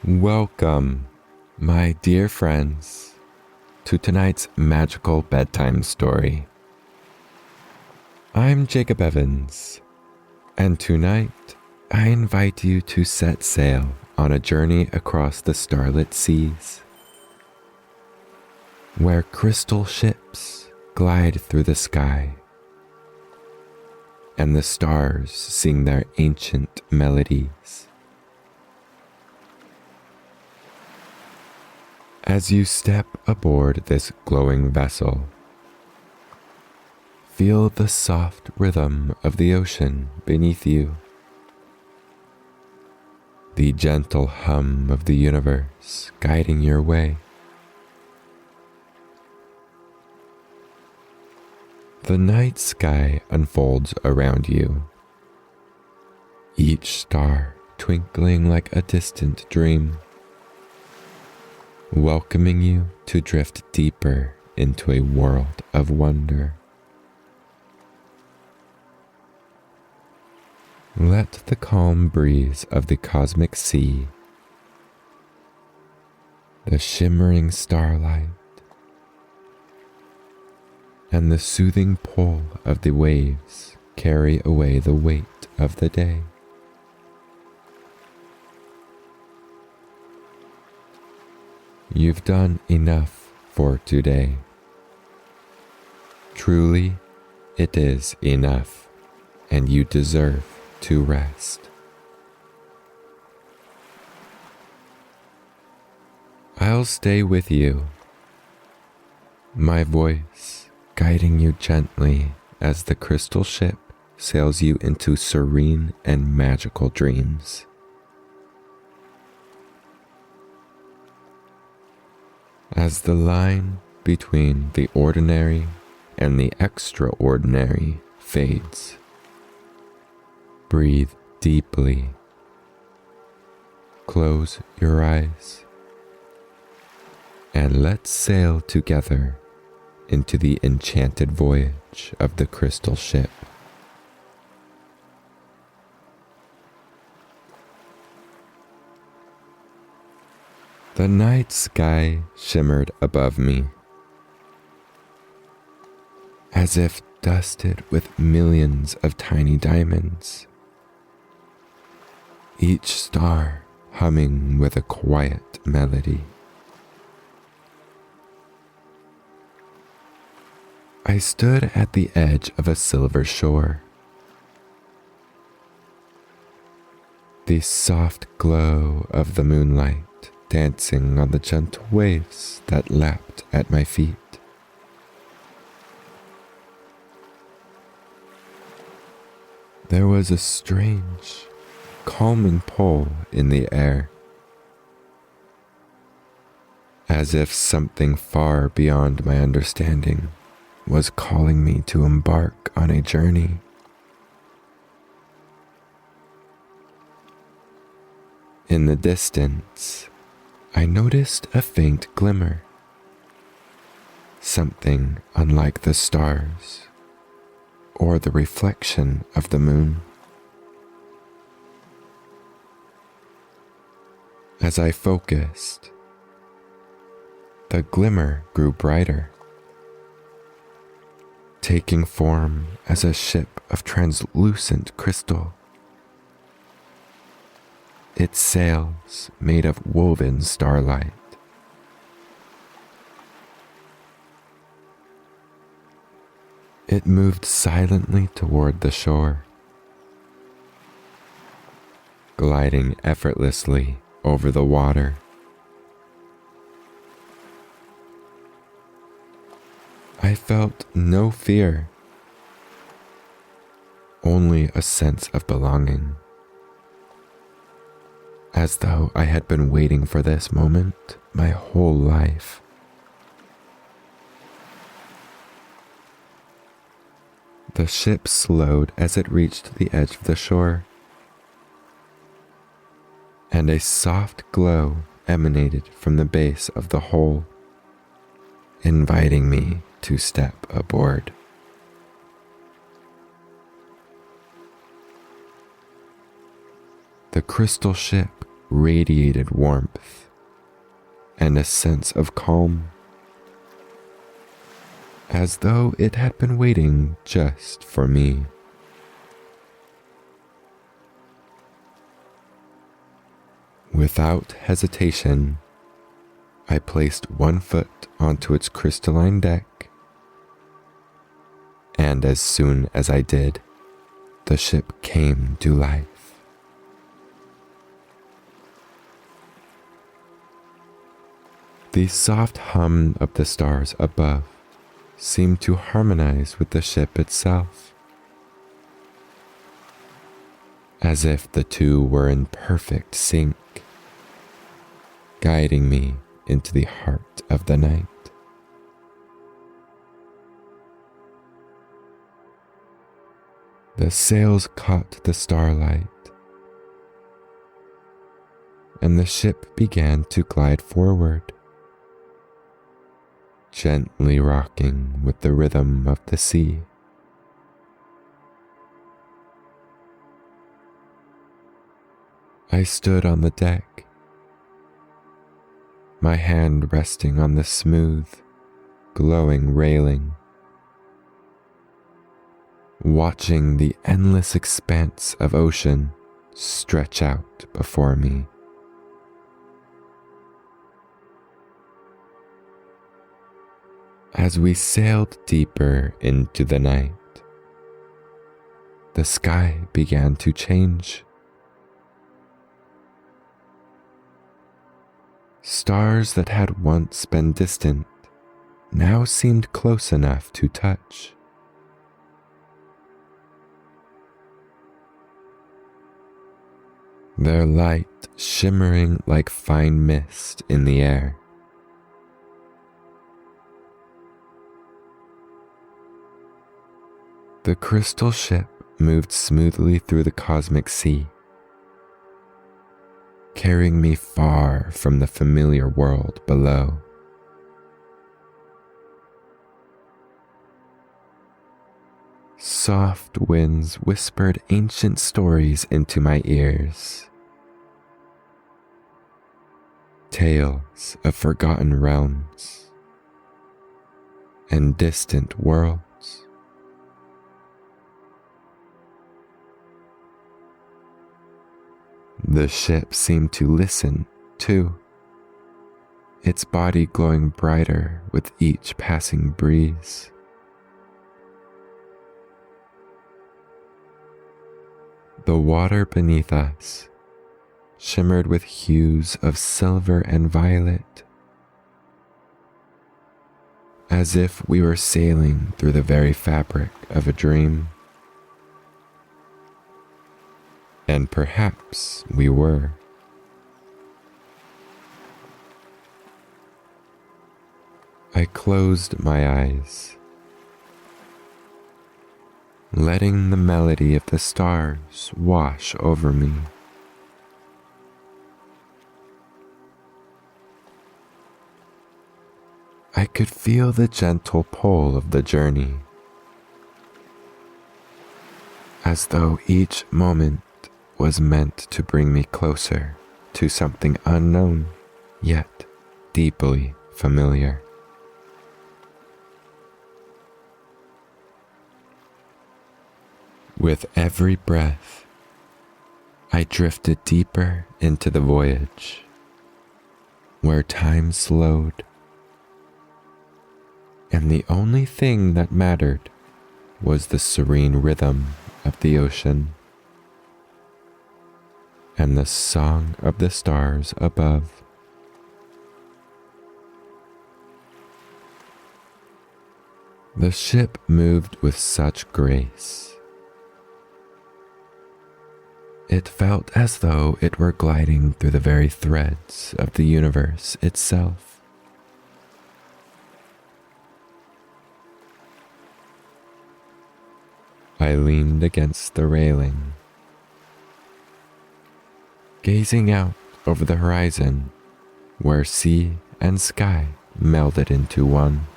Welcome, my dear friends, to tonight's magical bedtime story. I'm Jacob Evans, and tonight I invite you to set sail on a journey across the starlit seas, where crystal ships glide through the sky, and the stars sing their ancient melodies. As you step aboard this glowing vessel, feel the soft rhythm of the ocean beneath you, the gentle hum of the universe guiding your way. The night sky unfolds around you, each star twinkling like a distant dream, welcoming you to drift deeper into a world of wonder. Let the calm breeze of the cosmic sea, the shimmering starlight, and the soothing pull of the waves carry away the weight of the day. You've done enough for today. Truly, it is enough, and you deserve to rest. I'll stay with you, my voice guiding you gently as the crystal ship sails you into serene and magical dreams. As the line between the ordinary and the extraordinary fades, breathe deeply. Close your eyes and let's sail together into the enchanted voyage of the crystal ship. The night sky shimmered above me, as if dusted with millions of tiny diamonds, each star humming with a quiet melody. I stood at the edge of a silver shore. The soft glow of the moonlight dancing on the gentle waves that lapped at my feet. There was a strange, calming pull in the air, as if something far beyond my understanding was calling me to embark on a journey. In the distance, I noticed a faint glimmer, something unlike the stars or the reflection of the moon. As I focused, the glimmer grew brighter, taking form as a ship of translucent crystal, its sails made of woven starlight. It moved silently toward the shore, gliding effortlessly over the water. I felt no fear, only a sense of belonging, as though I had been waiting for this moment my whole life. The ship slowed as it reached the edge of the shore, and a soft glow emanated from the base of the hull, inviting me to step aboard. The crystal ship radiated warmth and a sense of calm, as though it had been waiting just for me. Without hesitation, I placed one foot onto its crystalline deck, and as soon as I did, the ship came to life. The soft hum of the stars above seemed to harmonize with the ship itself, as if the two were in perfect sync, guiding me into the heart of the night. The sails caught the starlight, and the ship began to glide forward, gently rocking with the rhythm of the sea. I stood on the deck, my hand resting on the smooth, glowing railing, watching the endless expanse of ocean stretch out before me. As we sailed deeper into the night, the sky began to change. Stars that had once been distant now seemed close enough to touch. Their light shimmering like fine mist in the air. The crystal ship moved smoothly through the cosmic sea, carrying me far from the familiar world below. Soft winds whispered ancient stories into my ears, tales of forgotten realms and distant worlds. The ship seemed to listen, too, its body glowing brighter with each passing breeze. The water beneath us shimmered with hues of silver and violet, as if we were sailing through the very fabric of a dream. And perhaps we were. I closed my eyes, letting the melody of the stars wash over me. I could feel the gentle pull of the journey, as though each moment was meant to bring me closer to something unknown, yet deeply familiar. With every breath, I drifted deeper into the voyage, where time slowed, and the only thing that mattered was the serene rhythm of the ocean and the song of the stars above. The ship moved with such grace. It felt as though it were gliding through the very threads of the universe itself. I leaned against the railing, gazing out over the horizon where sea and sky melded into one.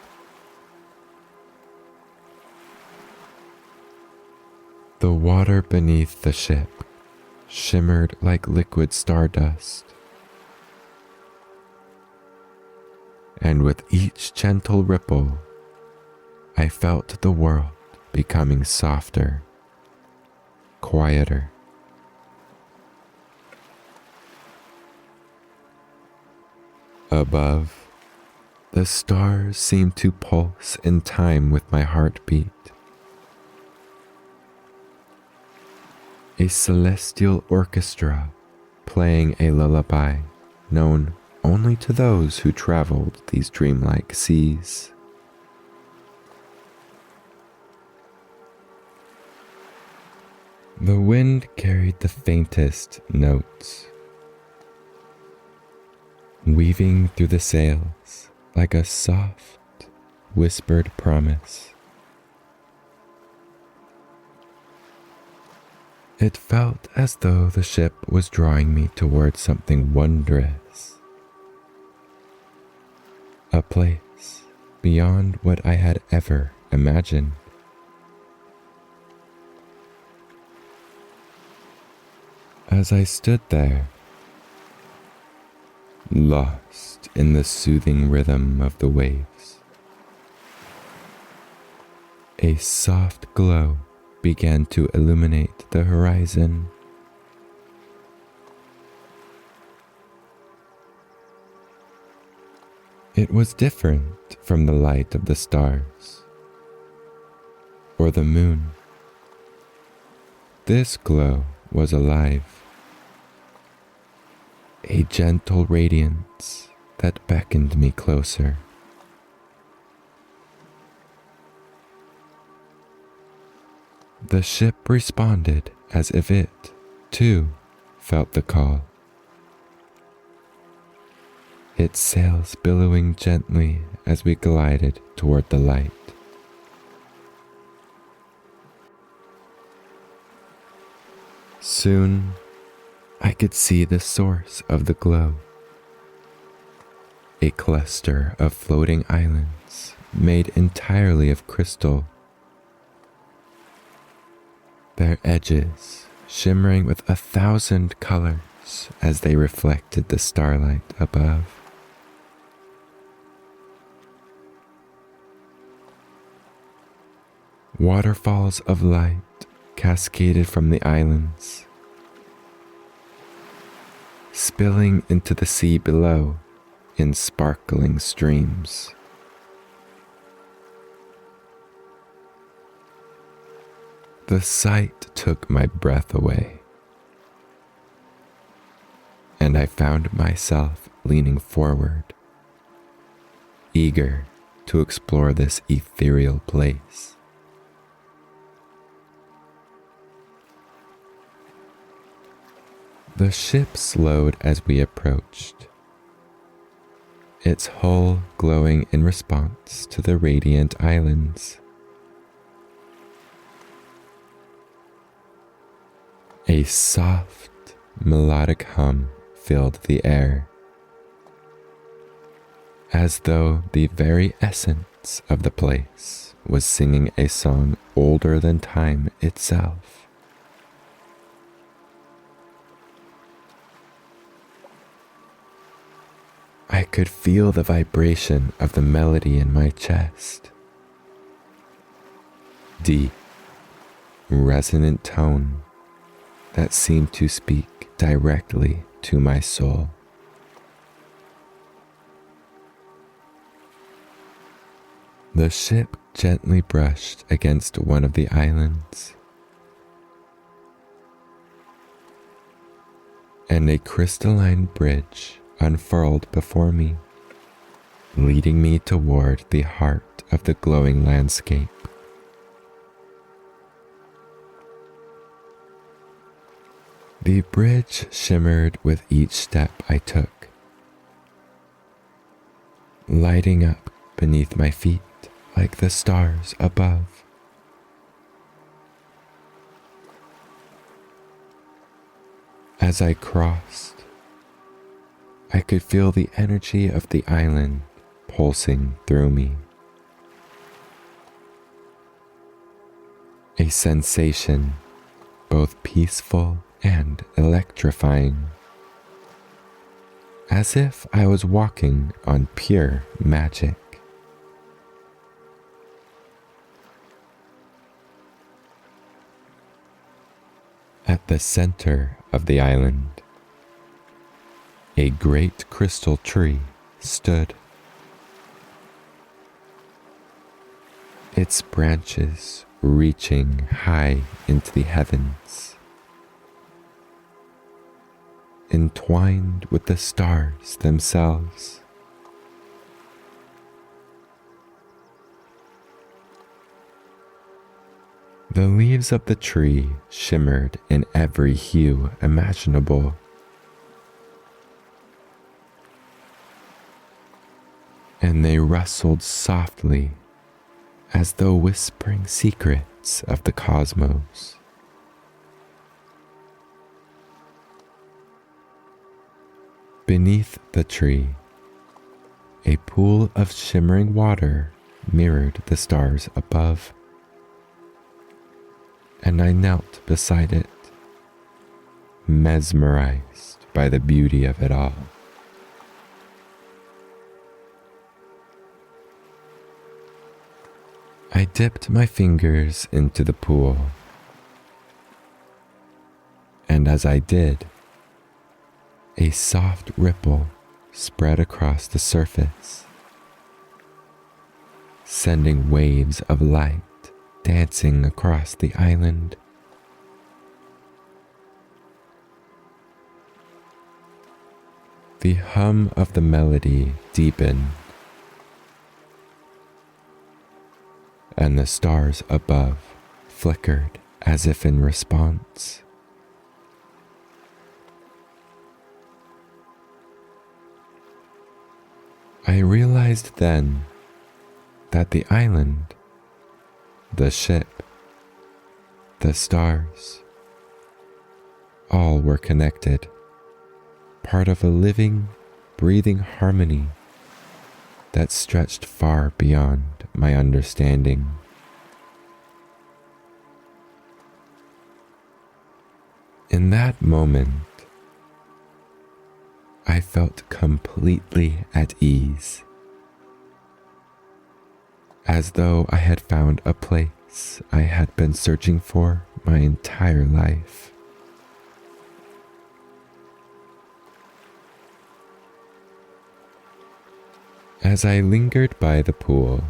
The water beneath the ship shimmered like liquid stardust. And with each gentle ripple, I felt the world becoming softer, quieter. Above, the stars seemed to pulse in time with my heartbeat. A celestial orchestra playing a lullaby known only to those who traveled these dreamlike seas. The wind carried the faintest notes, weaving through the sails like a soft, whispered promise. It felt as though the ship was drawing me towards something wondrous, a place beyond what I had ever imagined. As I stood there, lost in the soothing rhythm of the waves, a soft glow began to illuminate the horizon. It was different from the light of the stars or the moon. This glow was alive, a gentle radiance that beckoned me closer. The ship responded as if it, too, felt the call, its sails billowing gently as we glided toward the light. Soon, I could see the source of the glow, a cluster of floating islands made entirely of crystal, their edges shimmering with 1,000 colors as they reflected the starlight above. Waterfalls of light cascaded from the islands, spilling into the sea below in sparkling streams. The sight took my breath away, and I found myself leaning forward, eager to explore this ethereal place. The ship slowed as we approached, its hull glowing in response to the radiant islands. A soft, melodic hum filled the air, as though the very essence of the place was singing a song older than time itself. I could feel the vibration of the melody in my chest. Deep, resonant tone that seemed to speak directly to my soul. The ship gently brushed against one of the islands, and a crystalline bridge unfurled before me, leading me toward the heart of the glowing landscape. The bridge shimmered with each step I took, lighting up beneath my feet like the stars above. As I crossed, I could feel the energy of the island pulsing through me. A sensation both peaceful and electrifying, as if I was walking on pure magic. At the center of the island, a great crystal tree stood. Its branches reaching high into the heavens, entwined with the stars themselves. The leaves of the tree shimmered in every hue imaginable, and they rustled softly as though whispering secrets of the cosmos. Beneath the tree, a pool of shimmering water mirrored the stars above, and I knelt beside it, mesmerized by the beauty of it all. I dipped my fingers into the pool, and as I did, a soft ripple spread across the surface, sending waves of light dancing across the island. The hum of the melody deepened, and the stars above flickered as if in response. I realized then that the island, the ship, the stars, all were connected, part of a living, breathing harmony that stretched far beyond my understanding. In that moment, I felt completely at ease, as though I had found a place I had been searching for my entire life. As I lingered by the pool,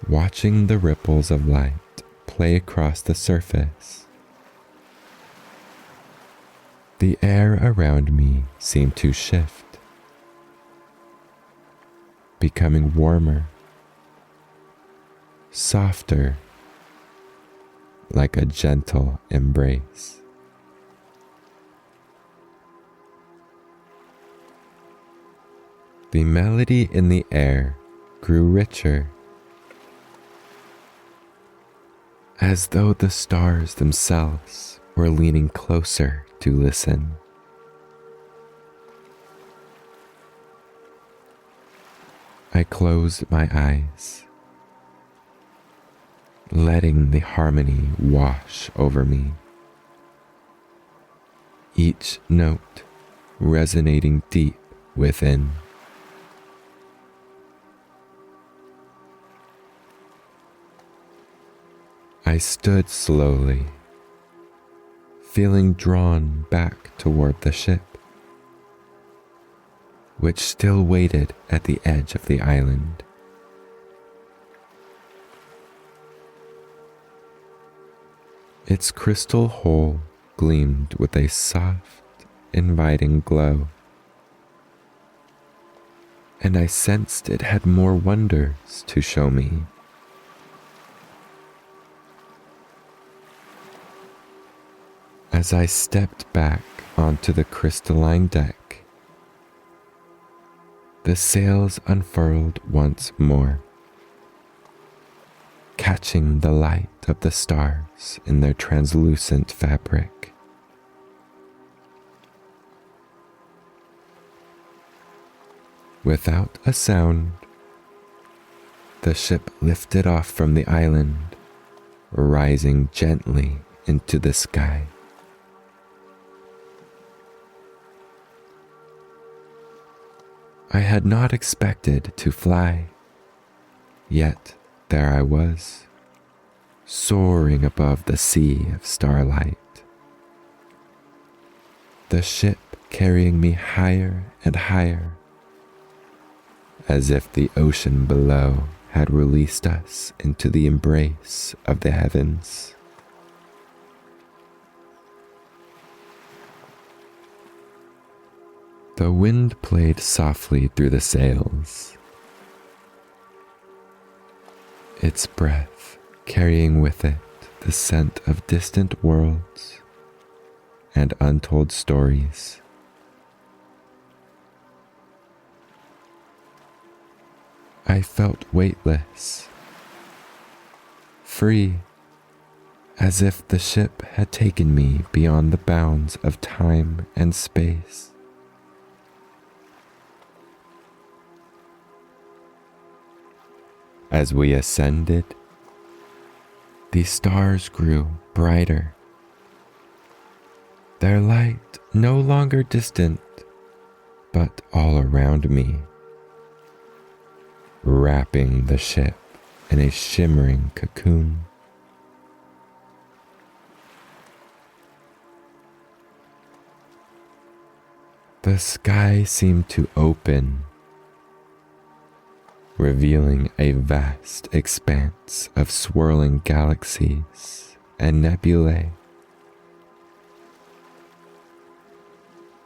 watching the ripples of light play across the surface, the air around me seemed to shift, becoming warmer, softer, like a gentle embrace. The melody in the air grew richer, as though the stars themselves were leaning closer to listen. I closed my eyes, letting the harmony wash over me, each note resonating deep within. I stood slowly, feeling drawn back toward the ship, which still waited at the edge of the island. Its crystal hull gleamed with a soft, inviting glow, and I sensed it had more wonders to show me. As I stepped back onto the crystalline deck, the sails unfurled once more, catching the light of the stars in their translucent fabric. Without a sound, the ship lifted off from the island, rising gently into the sky. I had not expected to fly, yet there I was, soaring above the sea of starlight. The ship carrying me higher and higher, as if the ocean below had released us into the embrace of the heavens. The wind played softly through the sails, its breath carrying with it the scent of distant worlds and untold stories. I felt weightless, free, as if the ship had taken me beyond the bounds of time and space. As we ascended, the stars grew brighter, their light no longer distant, but all around me, wrapping the ship in a shimmering cocoon. The sky seemed to open, revealing a vast expanse of swirling galaxies and nebulae.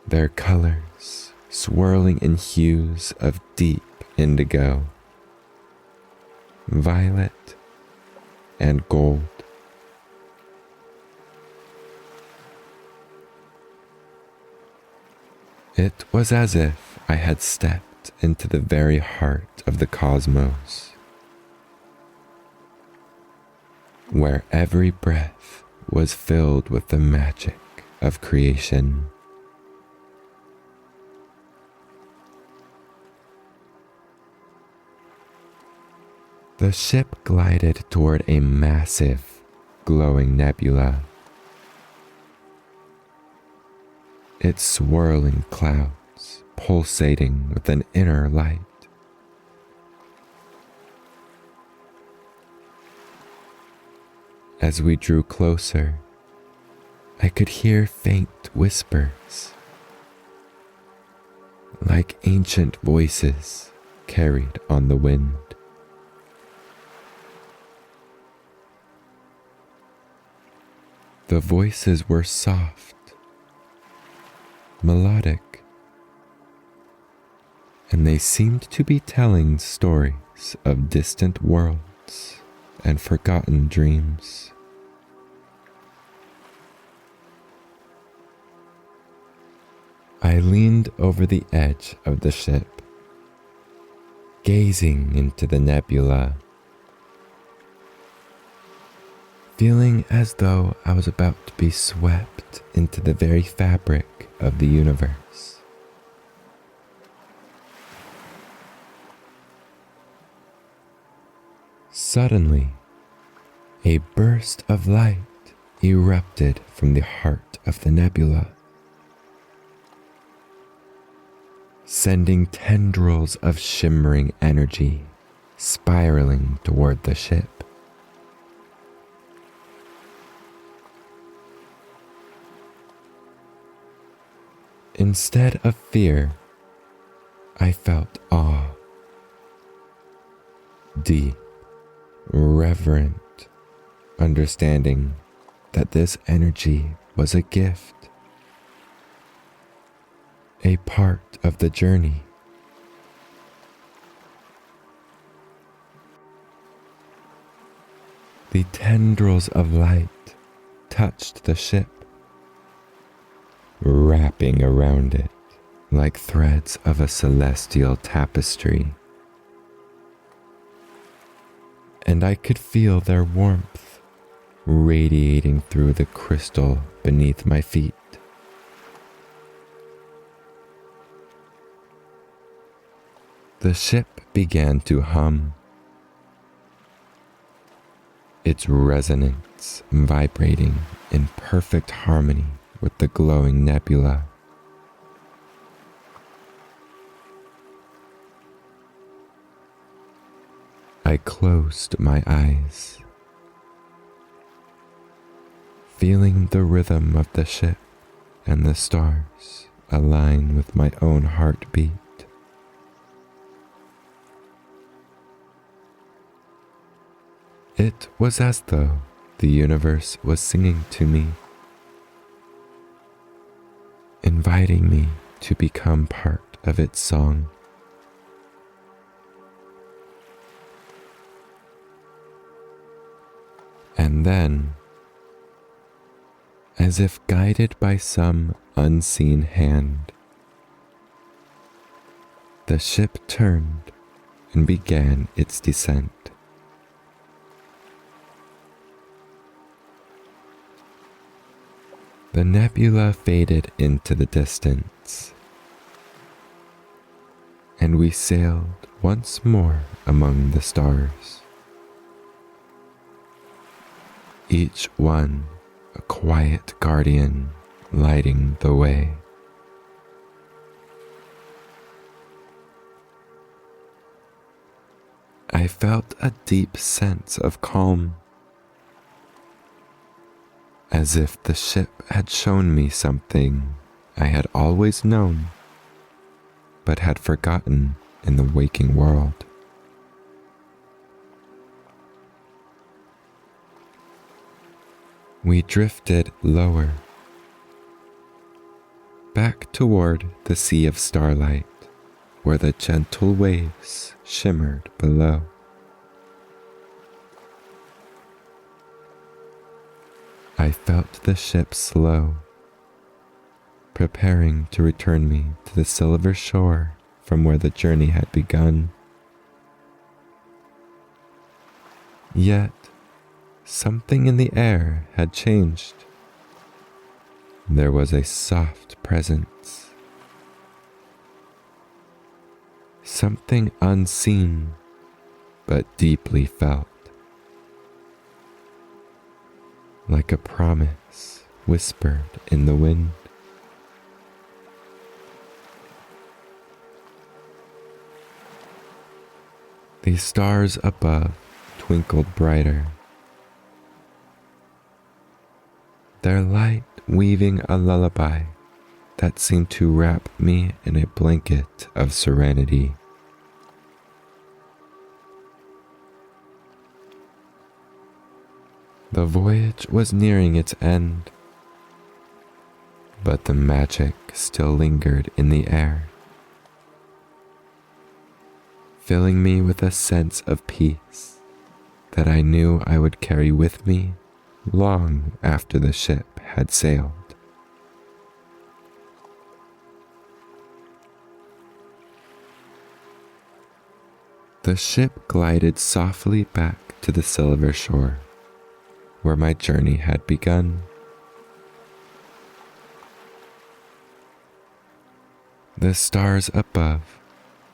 Their colors swirling in hues of deep indigo, violet, and gold. It was as if I had stepped into the very heart of the cosmos, where every breath was filled with the magic of creation. The ship glided toward a massive, glowing nebula, its swirling clouds pulsating with an inner light. As we drew closer, I could hear faint whispers, like ancient voices carried on the wind. The voices were soft, melodic, and they seemed to be telling stories of distant worlds and forgotten dreams. I leaned over the edge of the ship, gazing into the nebula, feeling as though I was about to be swept into the very fabric of the universe. Suddenly, a burst of light erupted from the heart of the nebula, sending tendrils of shimmering energy spiraling toward the ship. Instead of fear, I felt awe, deep, reverent understanding that this energy was a gift, a part of the journey. The tendrils of light touched the ship, wrapping around it like threads of a celestial tapestry. And I could feel their warmth radiating through the crystal beneath my feet. The ship began to hum, its resonance vibrating in perfect harmony with the glowing nebula. I closed my eyes, feeling the rhythm of the ship and the stars align with my own heartbeat. It was as though the universe was singing to me, inviting me to become part of its song. And then, as if guided by some unseen hand, the ship turned and began its descent. The nebula faded into the distance, and we sailed once more among the stars, each one a quiet guardian lighting the way. I felt a deep sense of calm, as if the ship had shown me something I had always known, but had forgotten in the waking world. We drifted lower, back toward the sea of starlight, where the gentle waves shimmered below. I felt the ship slow, preparing to return me to the silver shore from where the journey had begun. Yet, something in the air had changed. There was a soft presence, something unseen but deeply felt, like a promise whispered in the wind. The stars above twinkled brighter, their light weaving a lullaby that seemed to wrap me in a blanket of serenity. The voyage was nearing its end, but the magic still lingered in the air, filling me with a sense of peace that I knew I would carry with me long after the ship had sailed. The ship glided softly back to the silver shore, where my journey had begun. The stars above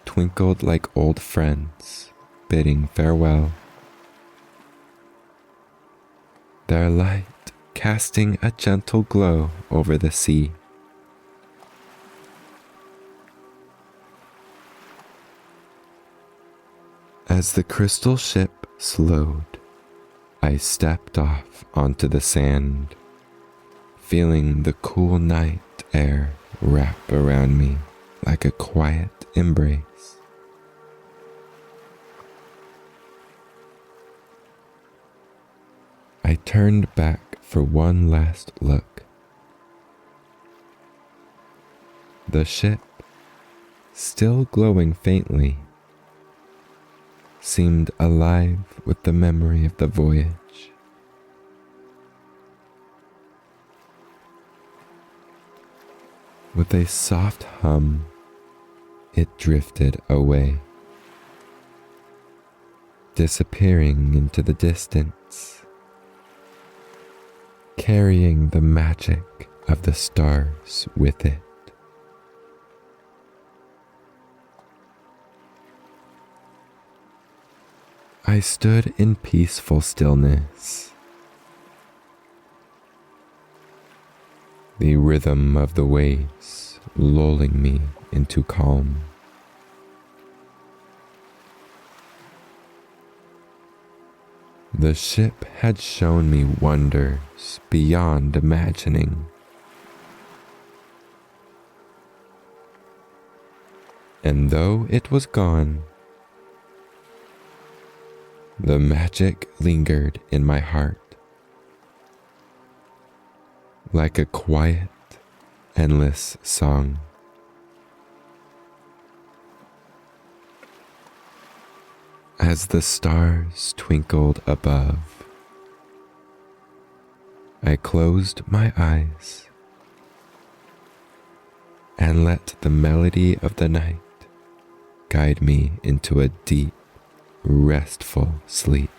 twinkled like old friends, bidding farewell, their light casting a gentle glow over the sea. As the crystal ship slowed, I stepped off onto the sand, feeling the cool night air wrap around me like a quiet embrace. I turned back for one last look. The ship, still glowing faintly, seemed alive with the memory of the voyage. With a soft hum, it drifted away, disappearing into the distance, carrying the magic of the stars with it. I stood in peaceful stillness, the rhythm of the waves lulling me into calm. The ship had shown me wonders beyond imagining. And though it was gone, the magic lingered in my heart, like a quiet, endless song. As the stars twinkled above, I closed my eyes and let the melody of the night guide me into a deep, restful sleep.